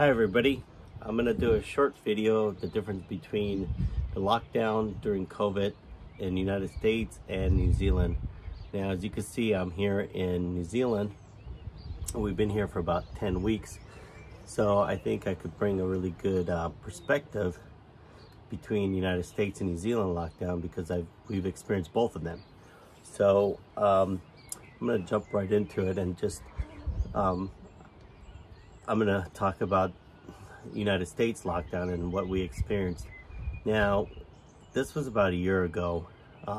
Hi everybody, I'm going to do a short video of the difference between the lockdown during COVID in the United States and New Zealand. Now as you can see, I'm here in New Zealand. We've been here for about 10 weeks, so I think I could bring a really good perspective between the United States and New Zealand lockdown because we've experienced both of them. So I'm going to jump right into it and just I'm going to talk about United States lockdown and what we experienced. Now, this was about a year ago,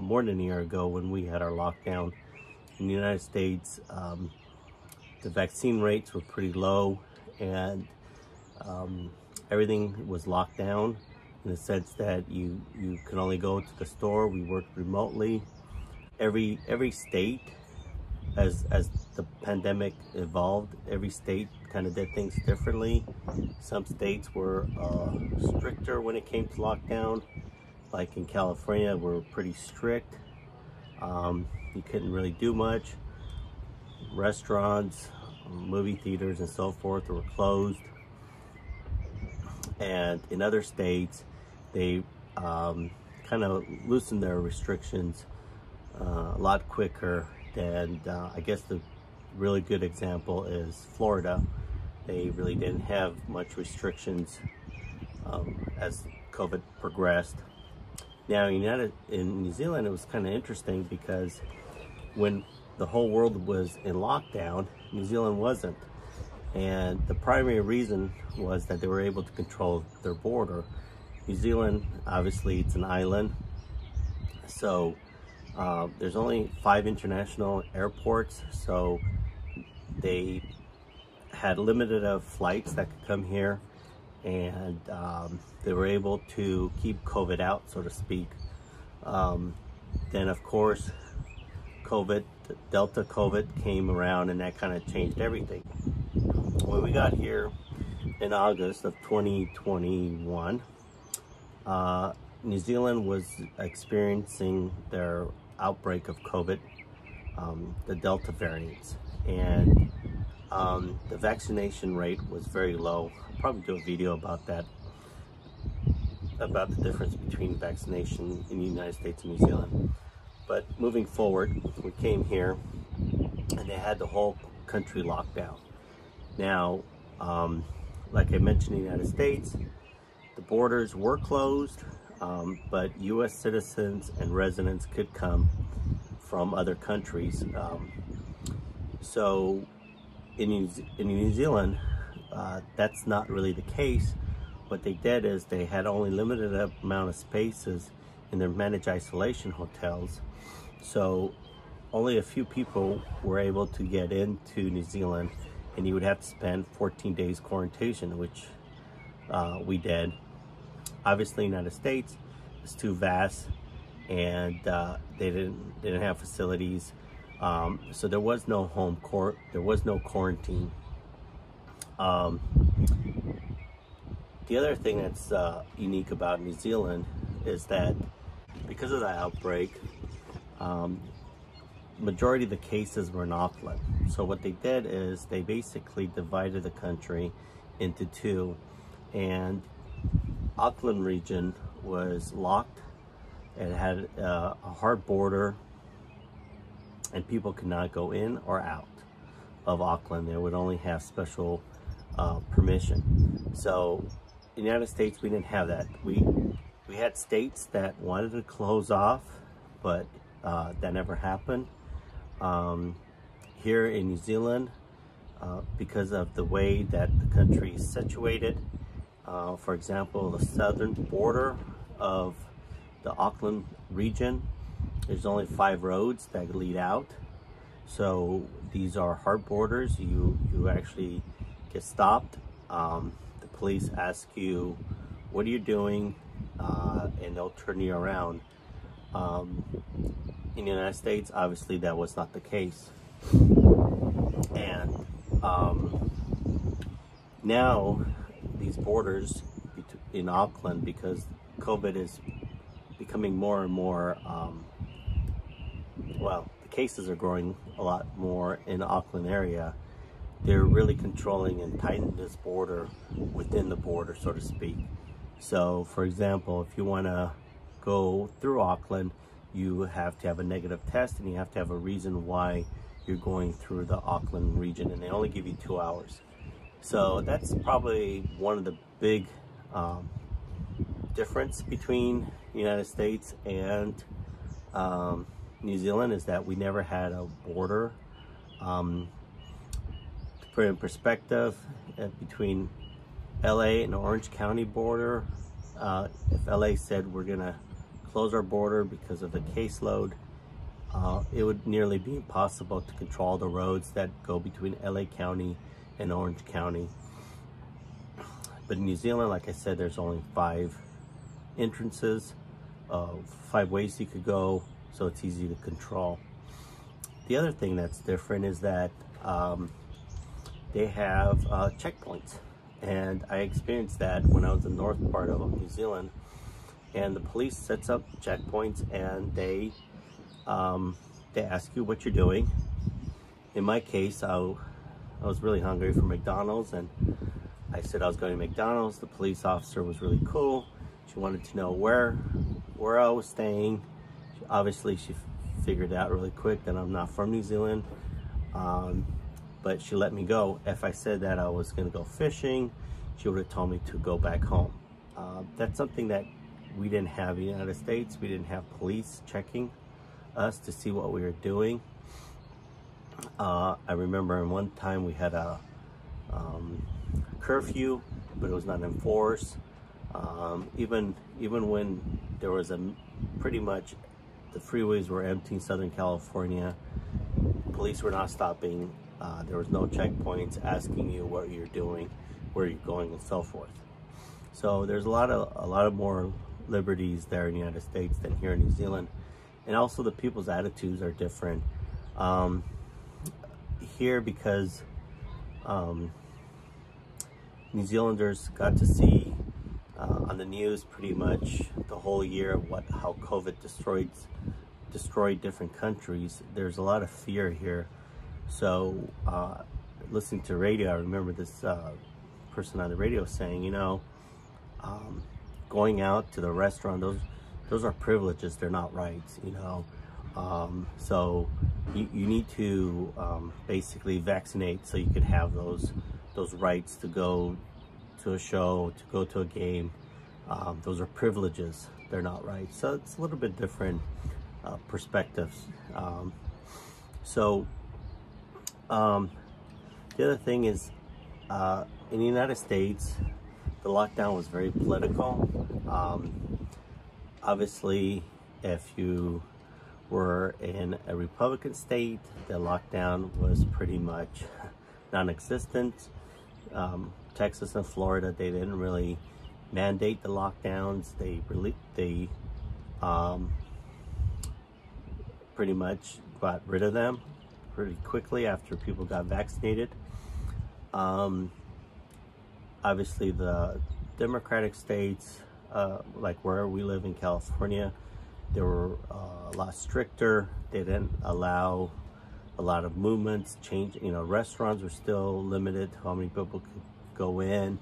more than a year ago, when we had our lockdown in the United States. The vaccine rates were pretty low, and everything was locked down in the sense that you could only go to the store. We worked remotely. Every state, as the pandemic evolved, every state kind of did things differently. Some states were stricter when it came to lockdown. Like in California, we're pretty strict. You couldn't really do much. Restaurants, movie theaters, and so forth were closed. And in other states, they kind of loosened their restrictions a lot quicker. And I guess the really good example is Florida. They really didn't have much restrictions as COVID progressed. Now in New Zealand, it was kind of interesting because when the whole world was in lockdown, New Zealand wasn't. And the primary reason was that they were able to control their border. New Zealand, obviously, it's an island, so there's only 5 international airports, so they had limited of flights that could come here, and they were able to keep COVID out, so to speak. Then of course COVID, Delta COVID came around, and that kind of changed everything. When we got here in August of 2021, New Zealand was experiencing their outbreak of COVID, the Delta variants, and the vaccination rate was very low. I'll probably do a video about that, about the difference between vaccination in the United States and New Zealand. But moving forward, we came here and they had the whole country locked down. Now, like I mentioned, in the United States, the borders were closed, but U.S. citizens and residents could come from other countries. So in New Zealand, that's not really the case. What they did is they had only limited amount of spaces in their managed isolation hotels. So only a few people were able to get into New Zealand, and you would have to spend 14 days quarantine, which we did. Obviously, United States is too vast, and they didn't have facilities, so there was no there was no quarantine. The other thing that's unique about New Zealand is that because of the outbreak, majority of the cases were in Auckland. So what they did is they basically divided the country into two, and Auckland region was locked. It had a hard border, and people could not go in or out of Auckland. They would only have special permission. So in the United States, we didn't have that. We had states that wanted to close off, but that never happened. Here in New Zealand, because of the way that the country is situated, for example, the southern border of the Auckland region, there's only 5 roads that lead out. So these are hard borders. You actually get stopped. The police ask you, what are you doing? And they'll turn you around. In the United States, obviously that was not the case. And now these borders in Auckland, because COVID is becoming more and more, well, the cases are growing a lot more in the Auckland area. they're really controlling and tightening this border within the border, so to speak. So for example, if you want to go through Auckland, you have to have a negative test and you have to have a reason why you're going through the Auckland region, and they only give you 2 hours. So that's probably one of the big difference between the United States and New Zealand, is that we never had a border. To put it in perspective, between LA and Orange County border, if LA said we're gonna close our border because of the caseload, it would nearly be impossible to control the roads that go between LA County and Orange County. But in New Zealand, like I said, there's only 5 entrances, 5 ways you could go, so it's easy to control. The other thing that's different is that they have checkpoints, and I experienced that when I was in the north part of New Zealand, and the police sets up checkpoints, and they ask you what you're doing. In my case, I was really hungry for McDonald's, and I said I was going to McDonald's. The police officer was really cool. She wanted to know where I was staying. Obviously, she figured out really quick that I'm not from New Zealand, but she let me go. If I said that I was going to go fishing, she would have told me to go back home. That's something that we didn't have in the United States. We didn't have police checking us to see what we were doing. I remember in one time we had a curfew, but it was not enforced. Even when there was pretty much the freeways were empty in Southern California, police were not stopping. There was no checkpoints asking you what you're doing, where you're going, and so forth. So there's a lot of more liberties there in the United States than here in New Zealand, and also the people's attitudes are different. Here, because New Zealanders got to see on the news pretty much the whole year how COVID destroyed different countries. There's a lot of fear here. So listening to radio, I remember this person on the radio saying, you know, going out to the restaurant, those are privileges, they're not rights, you know. So you need to basically vaccinate so you could have those rights to go to a show, to go to a game. Those are privileges, they're not rights. So it's a little bit different perspectives. The other thing is, in the United States, the lockdown was very political. Obviously, if you were in a Republican state, the lockdown was pretty much non-existent. Texas and Florida, they didn't really mandate the lockdowns. They pretty much got rid of them pretty quickly after people got vaccinated. Obviously, the Democratic states, like where we live in California, they were a lot stricter. They didn't allow a lot of movements, change. You know, restaurants were still limited to how many people could go in.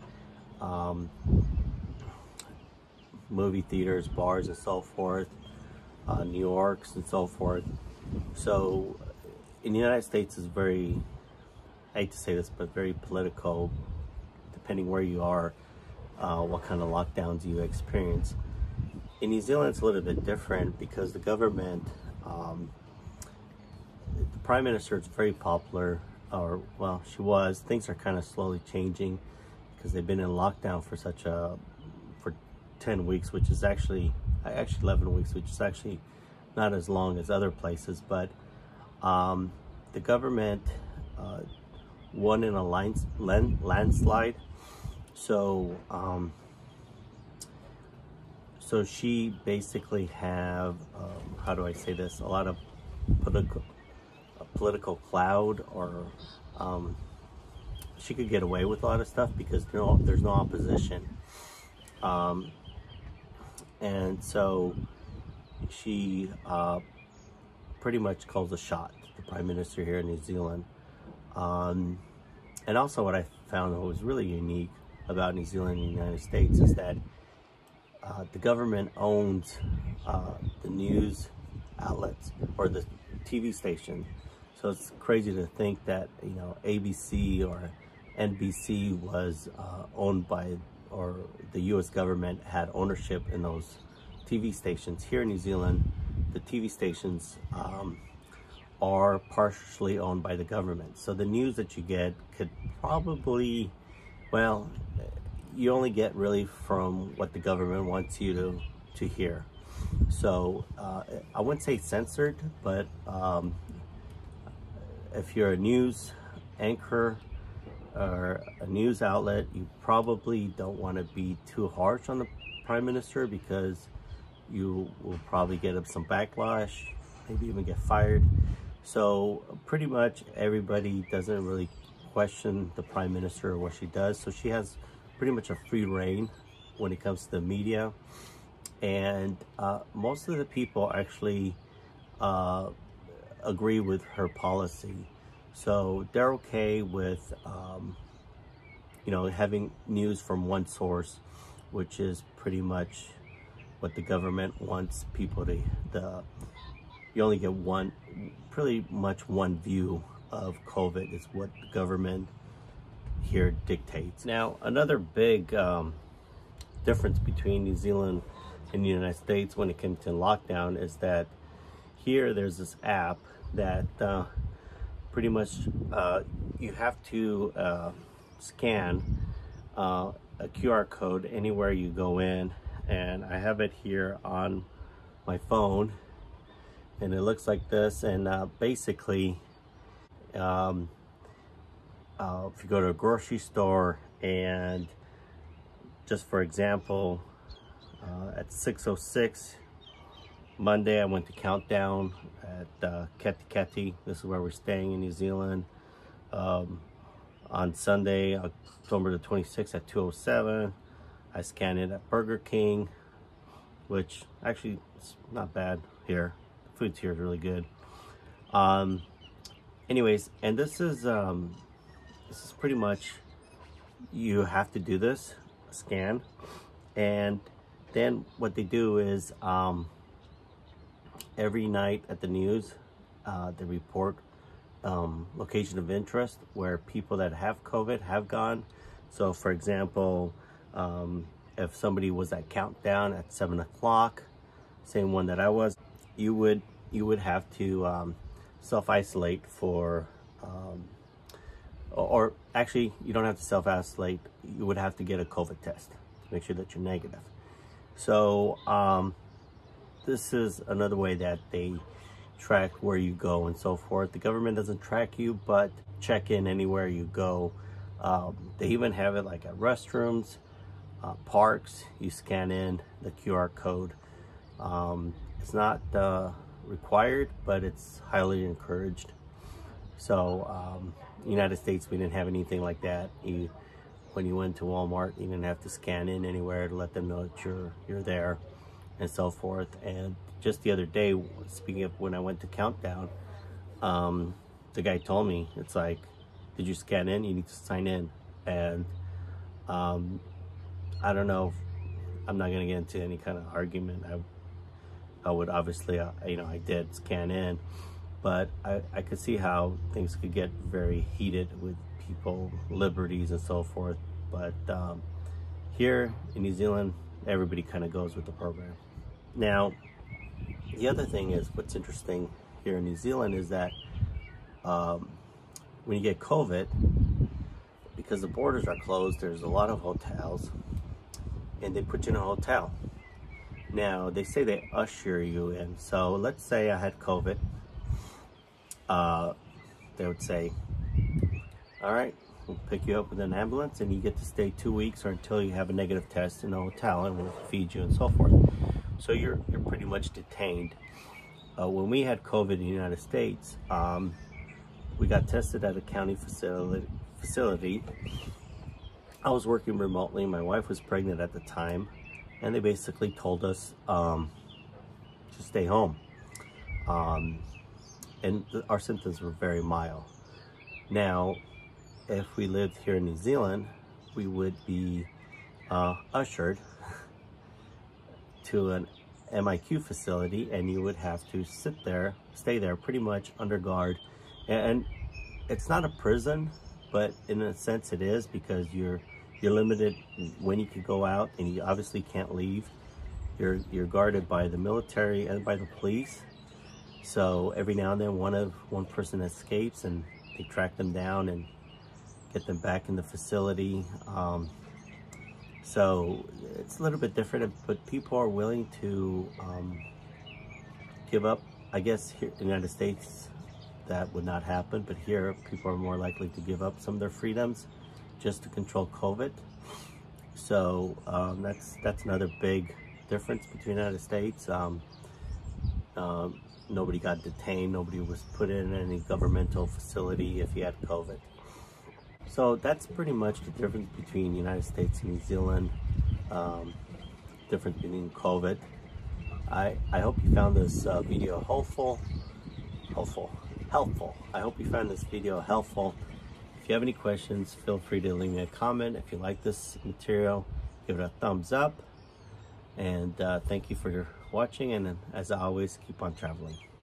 Movie theaters, bars, and so forth. New York's and so forth. So in the United States is very, I hate to say this, but very political, depending where you are, what kind of lockdowns you experience. In New Zealand, it's a little bit different because the government, the Prime Minister is very popular, or well, she was. Things are kind of slowly changing because they've been in lockdown for for 10 weeks, which is actually 11 weeks, which is actually not as long as other places. But the government won in a landslide. So so she basically have, how do I say this, a lot of political cloud, or she could get away with a lot of stuff because there's no opposition. And so she pretty much calls the shot, the Prime Minister here in New Zealand. And also what I found that was really unique about New Zealand and the United States is that the government owns the news outlets or the TV station. So it's crazy to think that, you know, ABC or NBC was owned by, or the US government had ownership in those TV stations. Here in New Zealand, the TV stations are partially owned by the government. So the news that you get could probably, well, you only get really from what the government wants you to hear. So I wouldn't say censored, but if you're a news anchor or a news outlet, you probably don't want to be too harsh on the Prime Minister, because you will probably get some backlash, maybe even get fired. So pretty much everybody doesn't really question the Prime Minister or what she does. So she has pretty much a free reign when it comes to the media. And most of the people actually agree with her policy. So they're okay with, you know, having news from one source, which is pretty much what the government wants people to, you only get one, pretty much one view of COVID is what the government here dictates. Now, another big difference between New Zealand and the United States when it comes to lockdown is that here there's this app that pretty much you have to scan a QR code anywhere you go in, and I have it here on my phone, and it looks like this. And basically if you go to a grocery store, and just for example, at 6:06 Monday, I went to Countdown at Keti. This is where we're staying in New Zealand. On Sunday, October the 26th at 2:07, I scanned it at Burger King, which actually is not bad here. The food's here is really good. Anyways, and this is pretty much, you have to do this scan, and then what they do is every night at the news they report location of interest where people that have COVID have gone. So for example, if somebody was at Countdown at 7 o'clock, same one that I was, you would have to self-isolate for or actually you don't have to self-isolate, you would have to get a COVID test to make sure that you're negative. So this is another way that they track where you go and so forth. The government doesn't track you, but check in anywhere you go. They even have it like at restrooms, parks. You scan in the QR code. It's not required, but it's highly encouraged. So United States, we didn't have anything like that. When you went to Walmart, you didn't have to scan in anywhere to let them know that you're there and so forth. And just the other day, speaking of when I went to Countdown, the guy told me, it's like, did you scan in? You need to sign in. And I don't know, I'm not gonna get into any kind of argument. I would obviously, you know, I did scan in, but I could see how things could get very heated with people, liberties and so forth. But here in New Zealand, everybody kind of goes with the program. Now, the other thing is, what's interesting here in New Zealand is that when you get COVID, because the borders are closed, there's a lot of hotels, and they put you in a hotel. Now, they say they usher you in. So let's say I had COVID. They would say, all right, we'll pick you up with an ambulance, and you get to stay 2 weeks or until you have a negative test in a hotel, and we'll feed you and so forth. So you're pretty much detained. When we had COVID in the United States, we got tested at a county facility. I was working remotely. My wife was pregnant at the time, and they basically told us to stay home. And our symptoms were very mild. Now, if we lived here in New Zealand, we would be ushered to an MIQ facility, and you would have to stay there pretty much under guard. And it's not a prison, but in a sense it is, because you're limited when you can go out, and you obviously can't leave. You're guarded by the military and by the police. So every now and then one person escapes, and they track them down and get them back in the facility. So it's a little bit different, but people are willing to give up. I guess here in the United States that would not happen, but here people are more likely to give up some of their freedoms just to control COVID. So that's another big difference between the United States. Nobody got detained, nobody was put in any governmental facility if you had COVID. So that's pretty much the difference between the United States and New Zealand, difference between COVID. I hope you found this video helpful. I hope you found this video helpful. If you have any questions, feel free to leave me a comment. If you like this material, give it a thumbs up. And thank you for watching, and as always, keep on traveling.